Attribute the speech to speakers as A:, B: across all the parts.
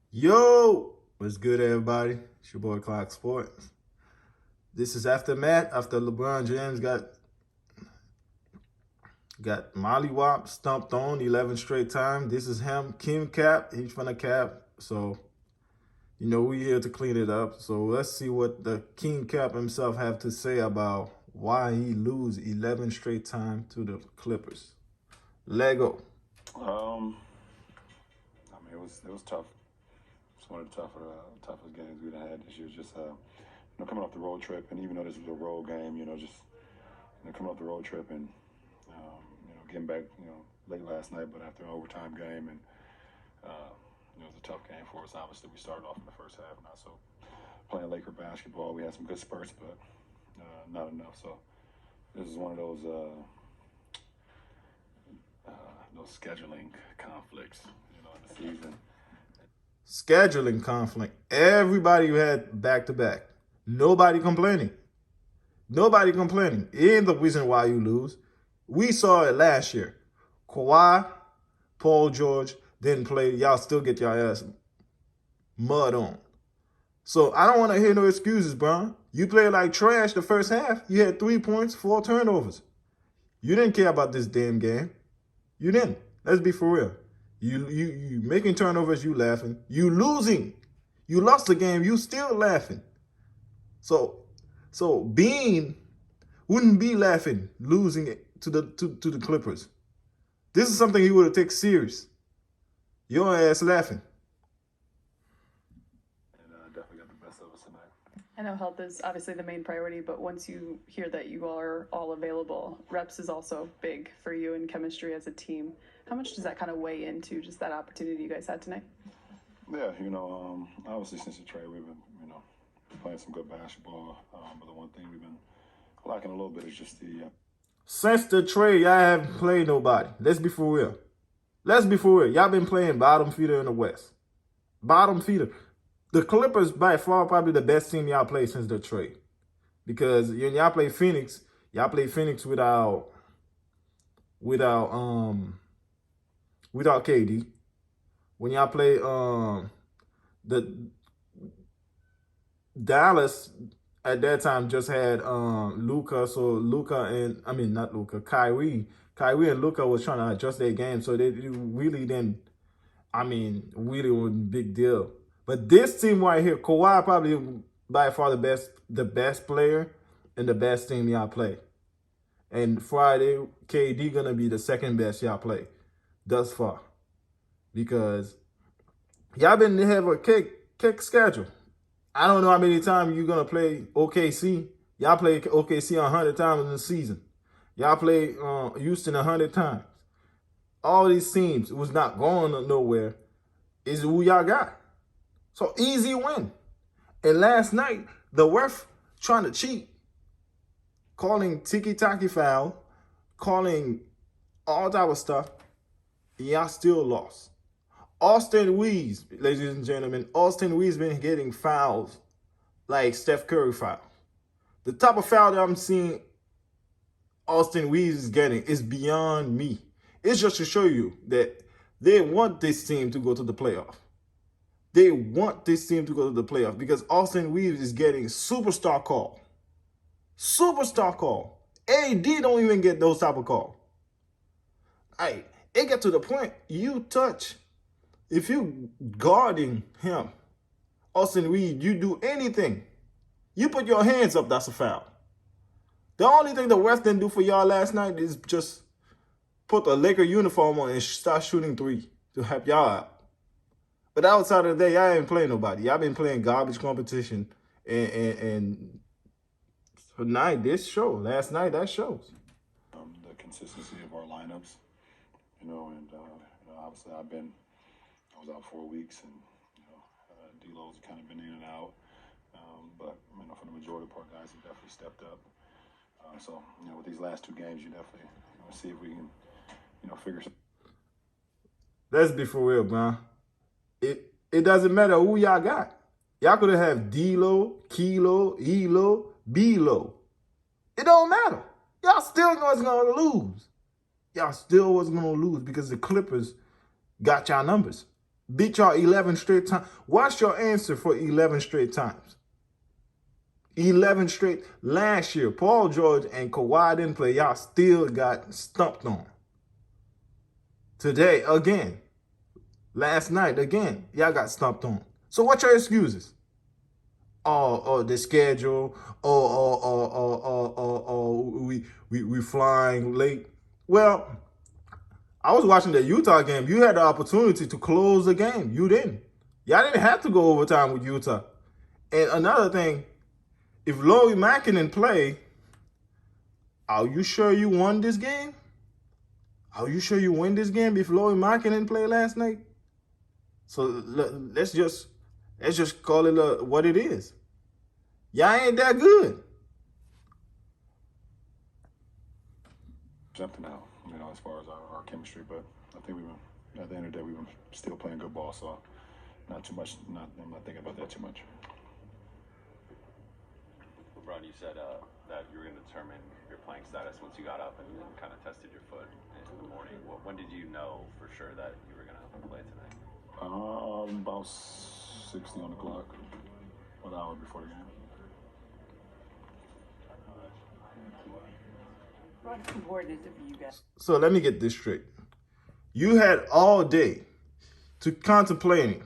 A: Yo, what's good, everybody? It's your boy Clock Sports. This is aftermath after LeBron James got mollywop stumped on 11 straight time. This is him, King Cap. He's from the Cap, so we here to clean it up. So let's see what the King Cap himself have to say about why he lose 11 straight time to the Clippers. Lego.
B: It was tough. It's one of the toughest games we've had this year. Just coming off the road trip, and even though this was a road game, coming off the road trip and getting back, late last night, but after an overtime game, and it was a tough game for us. Obviously, we started off in the first half not so playing Laker basketball. We had some good spurts, but not enough. So this is one of those scheduling conflicts, in the season.
A: Scheduling conflict. Everybody had back to back. Nobody complaining. Nobody complaining. It ain't the reason why you lose. We saw it last year. Kawhi, Paul George didn't play. Y'all still get your ass mud on. So I don't want to hear no excuses, bro. You played like trash the first half. You had 3 points, 4 turnovers. You didn't care about this damn game. You didn't. Let's be for real. You making turnovers, you laughing. You losing. You lost the game, you still laughing. So Bean wouldn't be laughing, losing it to the Clippers. This is something he would have taken serious. Your ass laughing.
B: And definitely got the best of us tonight.
C: I know health is obviously the main priority, but once you hear that you are all available, reps is also big for you in chemistry as a team. How much does that kind of weigh into just that opportunity you guys had tonight?
B: Yeah, obviously since the trade, we've been, playing some good basketball. But the one thing we've been lacking a little bit is just the.
A: Since the trade, y'all haven't played nobody. Let's be for real. Y'all been playing bottom feeder in the West. Bottom feeder. The Clippers, by far, probably the best team y'all played since the trade. Because when y'all play Phoenix without KD. When y'all play the Dallas at that time just had Luka, so Kyrie and Luka was trying to adjust their game, so they really didn't. Really was a big deal. But this team right here, Kawhi probably by far the best player and the best team y'all play. And Friday, KD gonna be the second best y'all play thus far, because y'all been have a kick schedule. I don't know how many times you're gonna play OKC. Y'all play OKC 100 times in the season. Y'all play Houston 100 times. All these teams was not going nowhere. Is who y'all got. So easy win. And last night, the ref trying to cheat, calling tiki-taki foul, calling all type of stuff. Y'all still lost. Austin Reaves, ladies and gentlemen, Austin Reaves been getting fouls like Steph Curry foul. The type of foul that I'm seeing Austin Reaves is getting is beyond me. It's just to show you that they want this team to go to the playoff. They want this team to go to the playoff because Austin Reaves is getting superstar call. Superstar call. AD don't even get those type of call. It get to the point you touch. If you guarding him, Austin Reaves, you do anything. You put your hands up, that's a foul. The only thing the ref didn't do for y'all last night is just put a Laker uniform on and start shooting three to help y'all out. But outside of that, y'all ain't playing nobody. Y'all been playing garbage competition. And tonight, last night, that shows.
B: The consistency of our lineups, obviously I was out 4 weeks, and D'Lo's kind of been in and out. But for the majority part, guys have definitely stepped up. So with these last 2 games, you definitely see if we can figure something.
A: Let's be for real, man. It doesn't matter who y'all got. Y'all could have D-Lo, Kilo, E-Lo, B-Lo. It don't matter. Y'all still was gonna lose. Y'all still was gonna lose because the Clippers got y'all numbers. Beat y'all 11 straight times. What's your answer for 11 straight times? 11 straight. Last year, Paul George and Kawhi didn't play. Y'all still got stumped on. Today, again. Last night, again, y'all got stumped on. So what's your excuses? Oh, the schedule. We flying late. Well, I was watching the Utah game. You had the opportunity to close the game. You didn't. Y'all didn't have to go overtime with Utah. And another thing, if Lauri Markkanen play, are you sure you won this game? Are you sure you win this game if Lauri Markkanen play last night? So let's just call it what it is. Y'all ain't that good.
B: Something out, as far as our chemistry, but I think at the end of the day, we were still playing good ball, so not too much. I'm not thinking about that too much.
D: LeBron, you said that you were going to determine your playing status once you got up and kind of tested your foot in the morning. When did you know for sure that you were going to play tonight?
B: About 60 on the clock, 1 hour before the game.
E: What's important is for you guys?
A: So let me get this straight. You had all day to contemplating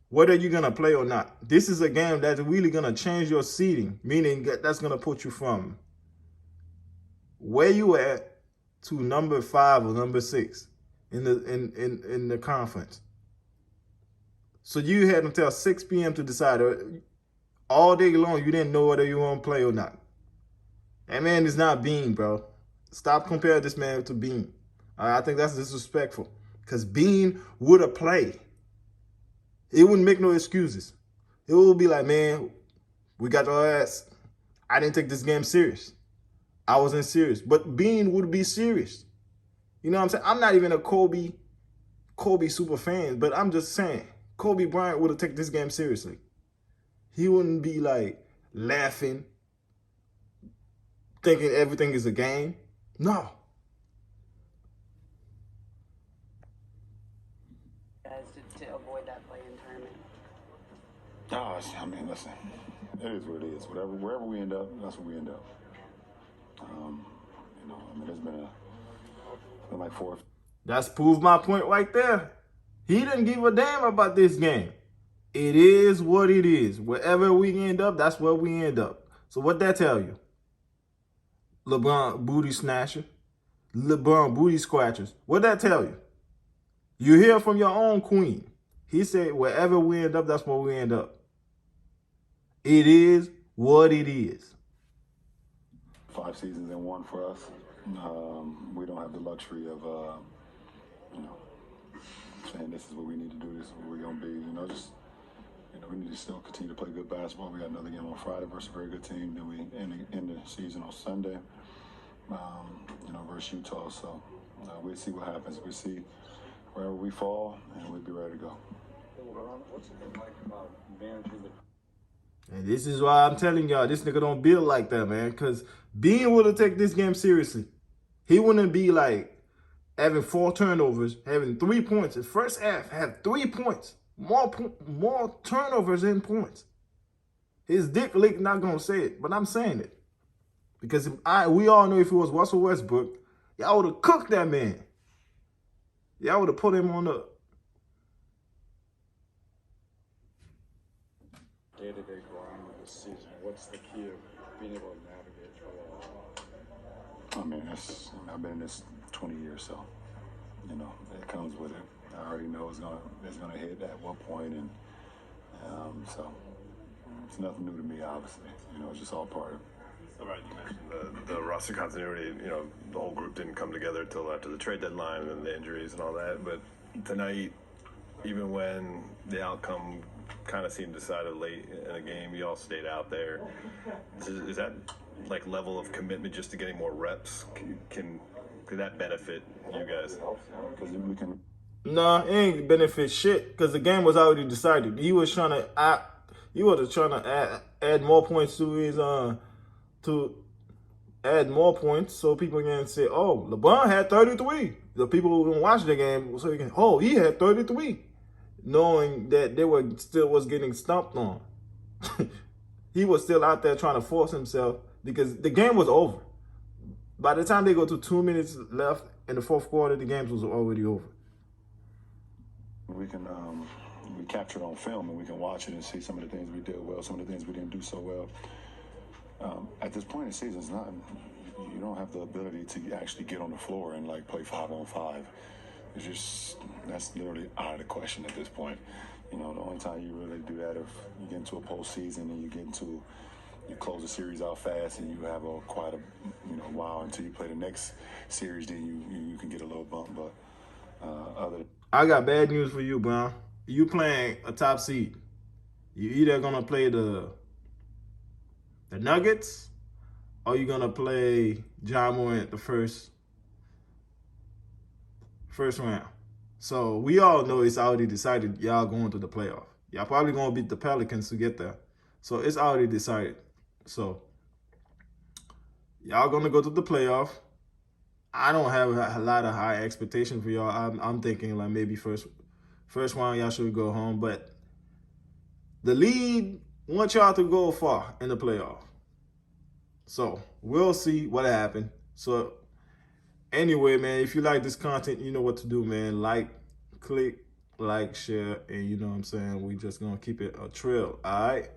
A: whether you're going to play or not. This is a game that's really going to change your seeding, meaning that's going to put you from where you at to number 5 or number 6 in the conference. So you had until 6 p.m. to decide. All day long, you didn't know whether you want to play or not. That man is not Bean, bro. Stop comparing this man to Bean. I think that's disrespectful. Because Bean would have played. It wouldn't make no excuses. It would be like, man, we got our ass. I didn't take this game serious. I wasn't serious. But Bean would be serious. You know what I'm saying? I'm not even a Kobe super fan, but I'm just saying, Kobe Bryant would have taken this game seriously. He wouldn't be like laughing, thinking everything is a game. No.
E: Guys to avoid that play in tournament.
B: I mean, listen, it is what it is. Wherever we end up, that's where we end up. There's been like 4.
A: That's proved my point right there. He didn't give a damn about this game. It is what it is. Wherever we end up, that's where we end up. So what that tell you? LeBron booty snatcher. LeBron booty scratchers. What that tell you? You hear from your own queen. He said wherever we end up, that's where we end up. It is what it is.
B: 5 seasons in one for us. We don't have the luxury of, saying this is what we need to do, this is what we're going to be. We need to still continue to play good basketball. We got another game on Friday versus a very good team. Then we end the season on Sunday, versus Utah. So we'll see what happens. We'll see wherever we fall, and we'll be ready to go.
F: What's it been like about managing the...
A: And this is why I'm telling y'all, this nigga don't build like that, man. Because Bean would have taken this game seriously. He wouldn't be like having 4 turnovers, having 3 points. The first half had 3 points. More turnovers than points. His dick lick not going to say it, but I'm saying it. Because we all know if it was Russell Westbrook, y'all would have cooked that man. Y'all would have put him on the...
F: day-to-day grind of this season? What's the key of being able to navigate through all?
B: I mean, I've been in this 20 years, so it comes with it. I already know it's gonna hit at one point, and so it's nothing new to me. Obviously, it's just all part of it.
G: Right, you mentioned the roster continuity. The whole group didn't come together until after the trade deadline and then the injuries and all that. But tonight, even when the outcome kind of seemed decided late in the game, you all stayed out there. Is that like level of commitment just to getting more reps? Could that benefit you guys?
B: Because we can.
A: Nah, it ain't benefit shit because the game was already decided. He was trying to add more points to his to add more points so people can say, oh, LeBron had 33. The people who didn't watch the game, so he had 33. knowing that they were still was getting stumped on. He was still out there trying to force himself because the game was over. By the time they go to 2 minutes left in the fourth quarter, the game was already over.
B: We can we capture it on film and we can watch it and see some of the things we did well, some of the things we didn't do so well. At this point in the season, it's not, you don't have the ability to actually get on the floor and like play 5-on-5. It's just, that's literally out of the question at this point. You know, the only time you really do that if you get into a postseason and you close the series out fast and you have quite a while until you play the next series, then you can get a little bump. But
A: I got bad news for you, Brown. You playing a top seed. You either gonna play the Nuggets or you're gonna play John Morant the first round. So we all know it's already decided y'all going to the playoff. Y'all probably gonna beat the Pelicans to get there. So it's already decided. So y'all gonna go to the playoff. I don't have a lot of high expectation for y'all. I'm thinking like maybe first round y'all should go home, but the league wants y'all to go far in the playoff. So we'll see what happened. So anyway, man, if you like this content, you know what to do, man. Click, like, share, and you know what I'm saying? We just gonna keep it a trail, all right?